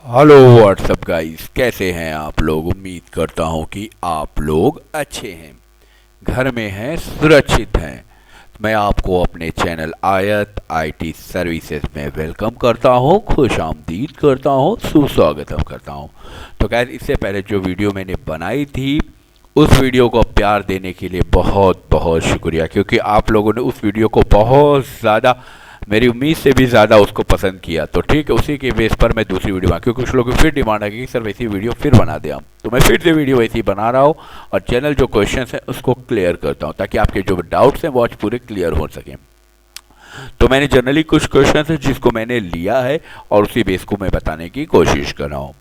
Hello what's up guys, कैसे हैं आप लोग। उम्मीद करता हूं कि आप लोग अच्छे हैं, घर में हैं, सुरक्षित हैं। मैं आपको अपने चैनल आयत आईटी सर्विसेज में वेलकम करता हूं, खुश आमदीद करता हूं, सुस्वागतम करता हूं। तो गाइस, इससे पहले जो वीडियो मैंने बनाई थी उस वीडियो को प्यार देने के लिए बहुत बहुत शुक्रिया, क्योंकि आप लोगों ने उस वीडियो को बहुत ज़्यादा, मेरी उम्मीद से भी ज़्यादा उसको पसंद किया। तो ठीक है, उसी के बेस पर मैं दूसरी वीडियो बना, क्योंकि कुछ लोगों की फिर डिमांड है कि सर वैसी वीडियो फिर बना दें हम। तो मैं फिर से वीडियो वैसी बना रहा हूँ और चैनल जो क्वेश्चन हैं उसको क्लियर करता हूँ, ताकि आपके जो डाउट्स हैं वो आज पूरे क्लियर हो सकें। तो मैंने जनरली कुछ क्वेश्चन है जिसको मैंने लिया है और उसी बेस को मैं बताने की कोशिश कर रहा हूँ।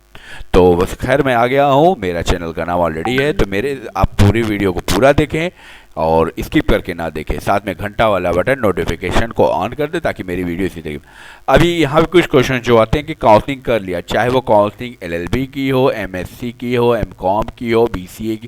तो बस खैर, मैं आ गया हूँ, मेरा चैनल का नाम ऑलरेडी है, तो मेरे आप पूरी वीडियो को पूरा देखें और स्किप करके ना देखें। साथ में घंटा वाला बटन नोटिफिकेशन को ऑन कर दें ताकि मेरी वीडियो इसी तरीके। अभी यहाँ पे कुछ क्वेश्चन जो आते हैं कि काउंसलिंग कर लिया, चाहे वो काउंसलिंग एलएलबी की हो, एमएससी की हो, एमकॉम की हो, बीसीए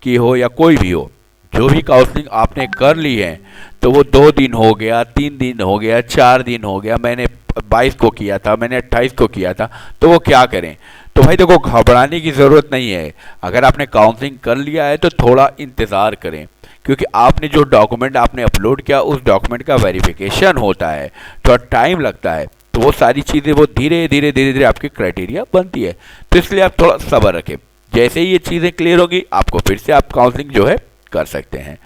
की हो या कोई भी हो, जो भी काउंसलिंग आपने कर ली है, तो वो 2 दिन हो गया, 3 दिन हो गया, 4 दिन हो गया, मैंने 22 को किया था, मैंने 28 को किया था, तो वो क्या करें। तो भाई देखो, घबराने की ज़रूरत नहीं है। अगर आपने काउंसलिंग कर लिया है तो थोड़ा इंतज़ार करें, क्योंकि आपने जो डॉक्यूमेंट आपने अपलोड किया उस डॉक्यूमेंट का वेरिफिकेशन होता है, थोड़ा टाइम लगता है। तो वो सारी चीज़ें वो धीरे धीरे धीरे धीरे आपकी क्राइटेरिया बनती है। तो इसलिए आप थोड़ा सब्र रखें, जैसे ही ये चीज़ें क्लियर होगी आपको फिर से आप काउंसलिंग जो है कर सकते हैं।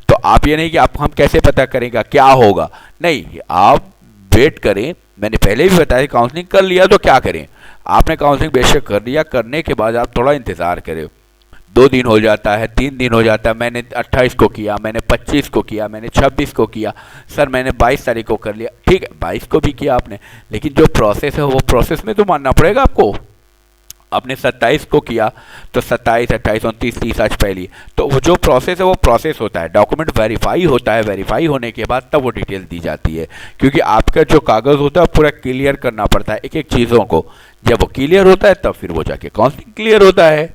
तो आप ये नहीं कि आप हम कैसे पता करेंगे क्या होगा, नहीं, आप वेट करें। मैंने पहले भी बताया, काउंसलिंग कर लिया तो क्या करें। आपने काउंसलिंग बेशक कर लिया, करने के बाद आप थोड़ा इंतज़ार करें। 2 दिन हो जाता है, 3 दिन हो जाता है, मैंने 28 को किया, मैंने 25 को किया, मैंने 26 को किया, सर मैंने 22 तारीख को कर लिया। ठीक है, 22 को भी किया आपने, लेकिन जो प्रोसेस है वो प्रोसेस में तो मानना पड़ेगा आपको। आपने 27 को किया तो 27, 28, 29, 30 आज पहली, तो वो जो प्रोसेस है वो प्रोसेस होता है, डॉक्यूमेंट वेरीफाई होता है, वेरीफाई होने के बाद तब वो डिटेल दी जाती है, क्योंकि आपका जो कागज़ होता है पूरा क्लियर करना पड़ता है एक एक चीज़ों को। जब वो क्लियर होता है तब फिर वो जाके काउंसलिंग क्लियर होता है।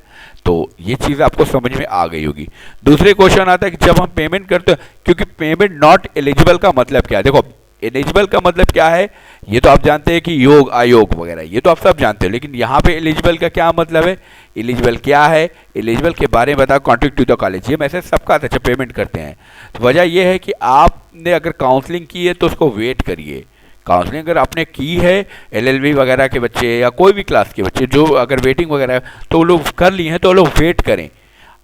तो ये चीज़ आपको समझ में आ गई होगी। दूसरे क्वेश्चन आता है कि जब हम पेमेंट करते हैं, क्योंकि पेमेंट नॉट एलिजिबल का मतलब क्या है। देखो, एलिजिबल का मतलब क्या है ये तो आप जानते हैं कि योग आयोग वगैरह, ये तो आप सब जानते हो, लेकिन यहाँ पे एलिजिबल का क्या मतलब है, एलिजिबल क्या है, एलिजिबल के बारे में बताओ। कॉन्ट्रैक्ट टू द कॉलेज, ये मैसेज सबका आता है जब पेमेंट करते हैं। तो वजह यह है कि आपने अगर काउंसलिंग की है तो उसको वेट करिए। काउंसलिंग अगर आपने की है, एलएलबी वगैरह के बच्चे या कोई भी क्लास के बच्चे जो अगर वेटिंग वगैरह तो वो लोग कर लिए हैं, तो वो लोग वेट करें।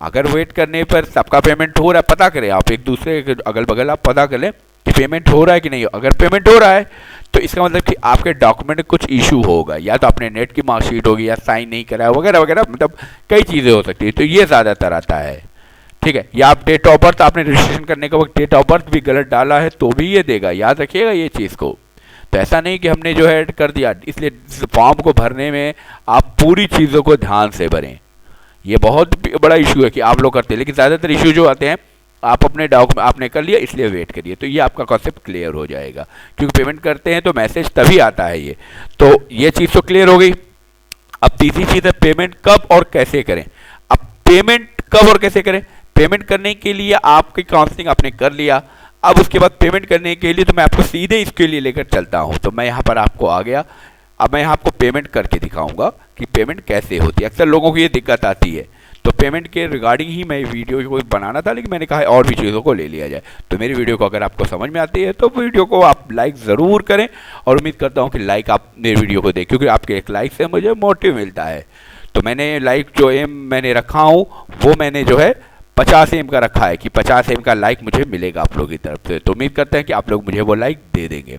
अगर वेट करने पर सबका पेमेंट हो रहा है, पता करें, आप एक दूसरे के अगल बगल आप पता कर लें कि पेमेंट हो रहा है कि नहीं। अगर पेमेंट हो रहा है तो इसका मतलब कि आपके डॉक्यूमेंट में कुछ इशू होगा, या तो आपने नेट की मार्कशीट होगी, या साइन नहीं करा है वगैरह वगैरह, मतलब कई चीज़ें हो सकती है। तो ये ज़्यादातर आता है, ठीक है। या आप डेट ऑफ बर्थ, आपने रजिस्ट्रेशन करने के वक्त डेट ऑफ बर्थ भी गलत डाला है तो भी ये देगा, याद रखिएगा ये चीज़ को। तो ऐसा नहीं कि हमने जो है कर दिया, इसलिए फॉर्म को भरने में आप पूरी चीज़ों को ध्यान से भरें। ये बहुत बड़ा इशू है कि आप लोग करते हैं, लेकिन ज़्यादातर इशू जो आते हैं आप अपने डॉक्यूमेंट आपने कर लिया इसलिए वेट करिए, तो ये आपका कॉन्सेप्ट क्लियर हो जाएगा। क्योंकि पेमेंट करते हैं तो मैसेज तभी आता है ये। तो ये चीज़ तो क्लियर हो गई। अब तीसरी चीज़ है पेमेंट कब और कैसे करें। अब पेमेंट कब और कैसे करें, पेमेंट करने के लिए आपकी काउंसलिंग आपने कर लिया, अब उसके बाद पेमेंट करने के लिए तो मैं आपको सीधे इसके लिए लेकर चलता हूँ। तो मैं यहाँ पर आपको आ गया, अब मैं यहाँ आपको पेमेंट करके दिखाऊंगा कि पेमेंट कैसे होती है। अक्सर लोगों को ये दिक्कत आती है, तो पेमेंट के रिगार्डिंग ही मैं वीडियो को बनाना था, लेकिन मैंने कहा और भी चीज़ों को ले लिया जाए। तो मेरी वीडियो को अगर आपको समझ में आती है तो वीडियो को आप लाइक ज़रूर करें, और उम्मीद करता हूँ कि लाइक आप मेरी वीडियो को देखें, क्योंकि आपके एक लाइक से मुझे मोटिव मिलता है। तो मैंने लाइक जो एम मैंने रखा हूँ वो मैंने जो है 50 एम का रखा है कि 50 एम का लाइक मुझे मिलेगा आप लोगों की तरफ से। तो उम्मीद करते हैं कि आप लोग मुझे वो लाइक दे देंगे।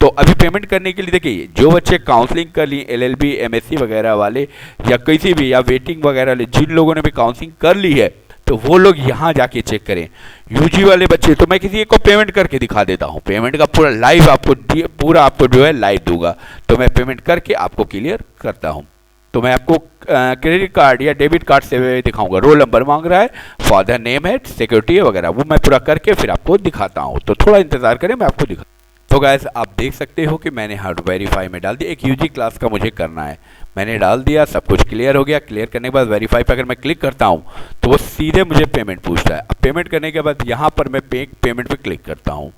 तो अभी पेमेंट करने के लिए देखिए, जो बच्चे काउंसलिंग कर लिए एलएलबी एमएससी वगैरह वाले, या किसी भी या वेटिंग वगैरह वाले, जिन लोगों ने भी काउंसलिंग कर ली है, तो वो लोग यहाँ जाके चेक करें। यूजी वाले बच्चे तो मैं किसी एक को पेमेंट करके दिखा देता हूँ, पेमेंट का पूरा लाइव आपको पूरा आपको जो है लाइव दूंगा। तो मैं पेमेंट करके आपको क्लियर करता हूँ। तो मैं आपको क्रेडिट कार्ड या डेबिट कार्ड से दिखाऊंगा, रोल नंबर मांग रहा है, फादर नेम है, सिक्योरिटी है वगैरह, वो मैं पूरा करके फिर आपको दिखाता हूँ। तो थोड़ा इंतजार करें, मैं आपको दिखा। तो गाइस, आप देख सकते हो कि मैंने हाउ टू वेरीफाई में डाल दिया, एक यूजी क्लास का मुझे करना है, मैंने डाल दिया, सब कुछ क्लियर हो गया। क्लियर करने के बाद वेरीफाई पर अगर मैं क्लिक करता हूँ तो वो सीधे मुझे पेमेंट पूछता है। अब पेमेंट करने के बाद यहाँ पर मैं पेमेंट पे क्लिक करता हूँ,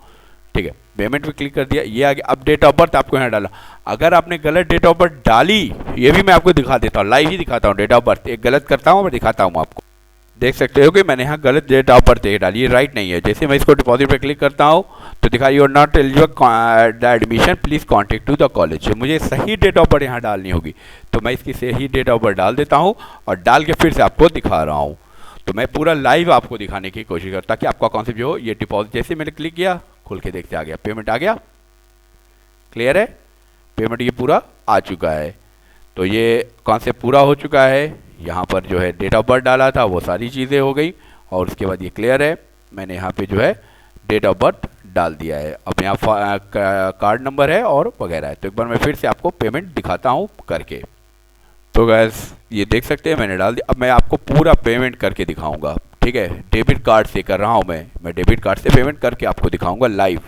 ठीक है। पेमेंट पे क्लिक कर दिया, ये आ गया। अब डेट ऑफ बर्थ आपको यहाँ डाला, अगर आपने गलत डेट ऑफ बर्थ डाली ये भी मैं आपको दिखा देता हूँ, लाइव ही दिखाता हूँ। डेट ऑफ बर्थ एक गलत करता हूँ, मैं दिखाता हूँ आपको। देख सकते हो कि मैंने यहाँ गलत डेट ऑफ बर्थ डाली, ये राइट नहीं है। जैसे मैं इसको डिपॉजिट पे क्लिक करता हूँ तो दिखा you are not eligible the admission, please contact to the college. मुझे सही डेट ऑफ बर्थ यहाँ डालनी होगी, तो मैं इसकी सही डेट ऑफ बर्थ डाल देता हूँ और डाल के फिर से आपको दिखा रहा हूँ। तो मैं पूरा लाइव आपको दिखाने की कोशिश करता ताकि आपका कॉन्सेप्ट जो हो ये डिपॉजिट। जैसे मैंने क्लिक किया, खोल के देखते आ गया, पेमेंट आ गया। क्लियर है, पेमेंट ये पूरा आ चुका है। तो ये कॉन्सेप्ट पूरा हो चुका है। यहाँ पर जो है डेट ऑफ बर्थ डाला था वो सारी चीज़ें हो गई और उसके बाद ये क्लियर है। मैंने यहाँ पे जो है डेट ऑफ बर्थ डाल दिया है। अब यहाँ कार्ड नंबर है और वगैरह है। तो एक बार मैं फिर से आपको पेमेंट दिखाता हूँ करके। तो गैस ये देख सकते हैं मैंने डाल दिया। अब मैं आपको पूरा पेमेंट करके दिखाऊंगा, ठीक है। डेबिट कार्ड से कर रहा हूँ मैं डेबिट कार्ड से पेमेंट करके आपको दिखाऊंगा लाइव।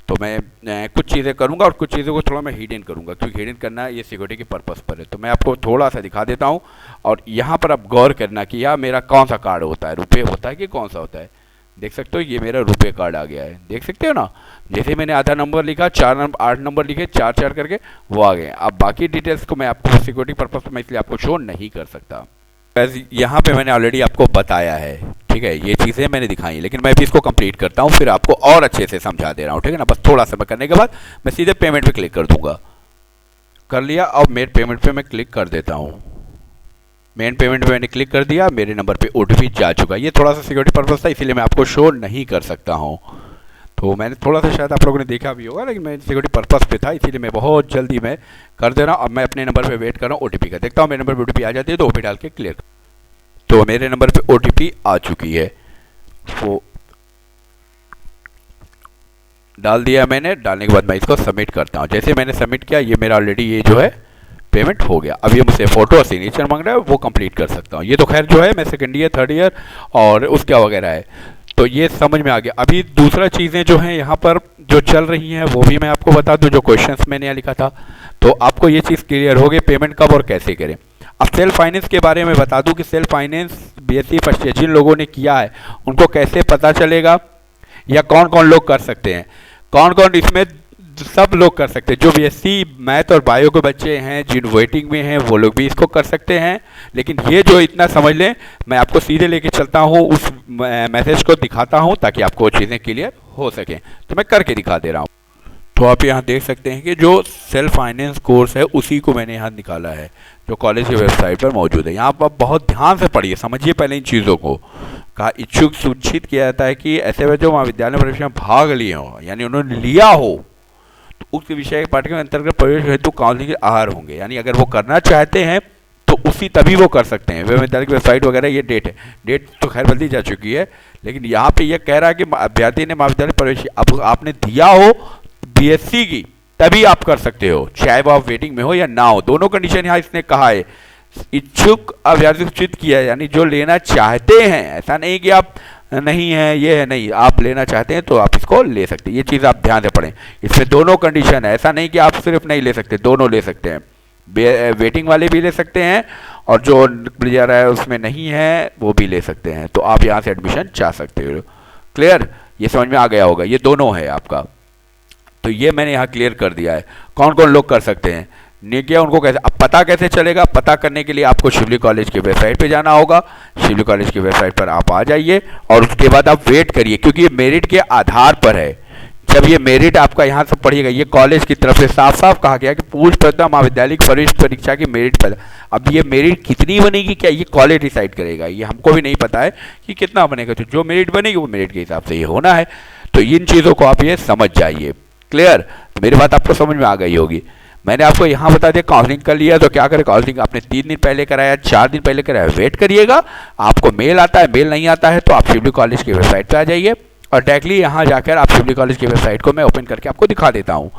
तो मैं कुछ चीज़ें करूंगा और कुछ चीज़ों को थोड़ा मैं हिडन करूंगा, क्योंकि हिडन करना ये सिक्योरिटी के पर्पज़ पर है। तो मैं आपको थोड़ा सा दिखा देता हूं और यहाँ पर आप गौर करना कि यह मेरा कौन सा कार्ड होता है, रुपये होता है कि कौन सा होता है। देख सकते हो ये मेरा रुपये कार्ड आ गया है, देख सकते हो ना। जैसे मैंने आधा नंबर लिखा, 8 नंबर लिखे 4 करके वो आ गए। अब बाकी डिटेल्स को मैं आपको सिक्योरिटी पर्पज़ पर मैं इसलिए आपको शो नहीं कर सकता। यहाँ पे मैंने ऑलरेडी आपको बताया है, ठीक है, ये चीज़ें मैंने दिखाई, लेकिन मैं भी इसको कंप्लीट करता हूँ फिर आपको और अच्छे से समझा दे रहा हूँ, ठीक है ना। बस थोड़ा सा मैं करने के बाद मैं सीधे पेमेंट पे क्लिक कर दूंगा। कर लिया, अब मेन पेमेंट पे मैं क्लिक कर देता हूँ। मेन पेमेंट पे मैंने क्लिक कर दिया, मेरे नंबर पे ओटीपी जा चुका है। ये थोड़ा सा सिक्योरिटी पर्पज़ था, इसीलिए मैं आपको शो नहीं कर सकता हूँ। तो मैंने थोड़ा सा शायद आप लोगों ने देखा भी होगा, लेकिन मैं सिक्योरिटी पर्पज़ पे था, इसीलिए मैं बहुत जल्दी मैं कर दे रहा हूँ। अब मैं अपने नंबर पे वेट कर रहा हूँ ओटीपी का। देखता हूँ मेरे नंबर पर ओटीपी आ जाती है तो ओटीपी डाल के क्लियर। तो मेरे नंबर पे ओटीपी आ चुकी है, वो डाल दिया मैंने। डालने के बाद मैं इसको सबमिट करता हूँ। जैसे मैंने सबमिट किया, ये मेरा ऑलरेडी ये जो है पेमेंट हो गया। अब ये मुझसे फ़ोटो और सिग्नेचर मांग रहा है, वो कंप्लीट कर सकता हूँ। ये तो खैर जो है मैं सेकेंड ईयर, थर्ड ईयर और उसका वगैरह है, तो ये समझ में आ गया। अभी दूसरा चीज़ें जो हैं यहाँ पर जो चल रही हैं वो भी मैं आपको बता दूँ, जो क्वेश्चंस मैंने यहाँ लिखा था। तो आपको ये चीज़ क्लियर हो गई पेमेंट कब और कैसे करें। अब सेल्फ फाइनेंस के बारे में बता दूं कि self finance BSc first year जिन लोगों ने किया है उनको कैसे पता चलेगा, या कौन कौन लोग कर सकते हैं। कौन कौन इसमें सब लोग कर सकते हैं। जो बीएससी मैथ और बायो के बच्चे हैं, जिन वेटिंग में हैं, वो लोग भी इसको कर सकते हैं। लेकिन ये जो इतना समझ लें, मैं आपको सीधे लेके चलता हूँ, उस मैसेज को दिखाता हूँ ताकि आपको चीज़ें क्लियर हो सकें। तो मैं करके दिखा दे रहा हूँ। तो आप यहाँ देख सकते हैं कि जो सेल्फ फाइनेंस कोर्स है उसी को मैंने यहाँ निकाला है, जो कॉलेज की वेबसाइट पर मौजूद है। यहाँ पर बहुत ध्यान से पढ़िए, समझिए पहले इन चीज़ों को। कहा इच्छुक सूचित किया जाता है कि ऐसे बच्चे जो महाविद्यालय प्रवेश में भाग लिए हों, यानी उन्होंने लिया हो, तो उक्त विषय के पाठ्यक्रम के अंतर्गत प्रवेश हेतु काउंसलिंग के आहार होंगे। यानी अगर वो करना चाहते हैं तो उसी तभी वो कर सकते हैं। विश्वविद्यालय की वेबसाइट वगैरह ये डेट है, डेट तो खैर बदली जा चुकी है, लेकिन यहाँ पे ये कह रहा है कि अभ्यर्थी ने महाविद्यालय प्रवेश अब आपने दिया हो बीएससी की, तभी आप कर सकते हो, चाहे वो आप वेटिंग में हो या ना हो। दोनों कंडीशन यहाँ इसने कहा है। इच्छुक अभ्यर्थी सूचित किया है, यानी जो लेना चाहते हैं, ऐसा नहीं कि आप नहीं है, ये है, नहीं, आप लेना चाहते हैं तो आप इसको ले सकते हैं। ये चीज़ आप ध्यान से पढ़ें, इसमें दोनों कंडीशन है। ऐसा नहीं कि आप सिर्फ नहीं ले सकते, दोनों ले सकते हैं। वेटिंग वाले भी ले सकते हैं और जो क्लियर है उसमें नहीं है वो भी ले सकते हैं। तो आप यहाँ से एडमिशन चाह सकते हो। क्लियर, ये समझ में आ गया होगा। ये दोनों है आपका, तो ये मैंने यहाँ क्लियर कर दिया है कौन कौन लोग कर सकते हैं। नहीं किया उनको कैसे, अब पता कैसे चलेगा। पता करने के लिए आपको शिवली कॉलेज की वेबसाइट पे जाना होगा। शिवली कॉलेज की वेबसाइट पर आप आ जाइए और उसके बाद आप वेट करिए, क्योंकि ये मेरिट के आधार पर है। जब ये मेरिट आपका यहाँ से पढ़िएगा, ये कॉलेज की तरफ से साफ साफ कहा गया कि पूर्व प्रतियोगिता महाविद्यालय प्रवेश परीक्षा की मेरिट पर। अब ये मेरिट कितनी बनेगी, क्या ये कॉलेज डिसाइड करेगा, ये हमको भी नहीं पता है कि कितना बनेगा। तो जो मेरिट बनेगी वो मेरिट के हिसाब से ये होना है। तो इन चीज़ों को आप ये समझ जाइए। क्लियर, तो मेरी बात आपको समझ में आ गई होगी। मैंने आपको यहाँ बता दिया काउंसलिंग कर लिया तो क्या करें। काउंसलिंग आपने 3 दिन पहले कराया, 4 दिन पहले कराया, वेट करिएगा। आपको मेल आता है, मेल नहीं आता है तो आप शिवली कॉलेज की वेबसाइट पर आ जाइए और डायरेक्टली यहाँ जाकर आप शिवली कॉलेज की वेबसाइट को मैं ओपन करके आपको दिखा देता हूँ।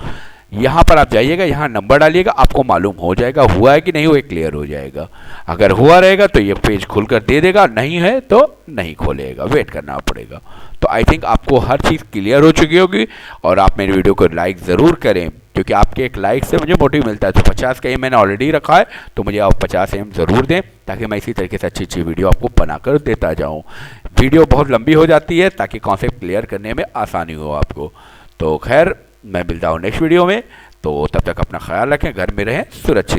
यहाँ पर आप जाइएगा, यहाँ नंबर डालिएगा, आपको मालूम हो जाएगा हुआ है कि नहीं हुआ, क्लियर हो जाएगा। अगर हुआ रहेगा तो ये पेज खुलकर दे देगा, नहीं है तो नहीं खोलेगा, वेट करना पड़ेगा। तो आई थिंक आपको हर चीज़ क्लियर हो चुकी होगी। और आप मेरी वीडियो को लाइक ज़रूर करें, क्योंकि आपके एक लाइक से मुझे मोटिव मिलता है। तो 50 का एम मैंने ऑलरेडी रखा है, तो मुझे आप 50 एम ज़रूर दें, ताकि मैं इसी तरीके से अच्छी अच्छी वीडियो आपको बनाकर देता जाऊँ। वीडियो बहुत लंबी हो जाती है ताकि कॉन्सेप्ट क्लियर करने में आसानी हो आपको। तो खैर, मैं मिलता हूँ नेक्स्ट वीडियो में। तो तब तक अपना ख्याल रखें, घर में रहें सुरक्षित।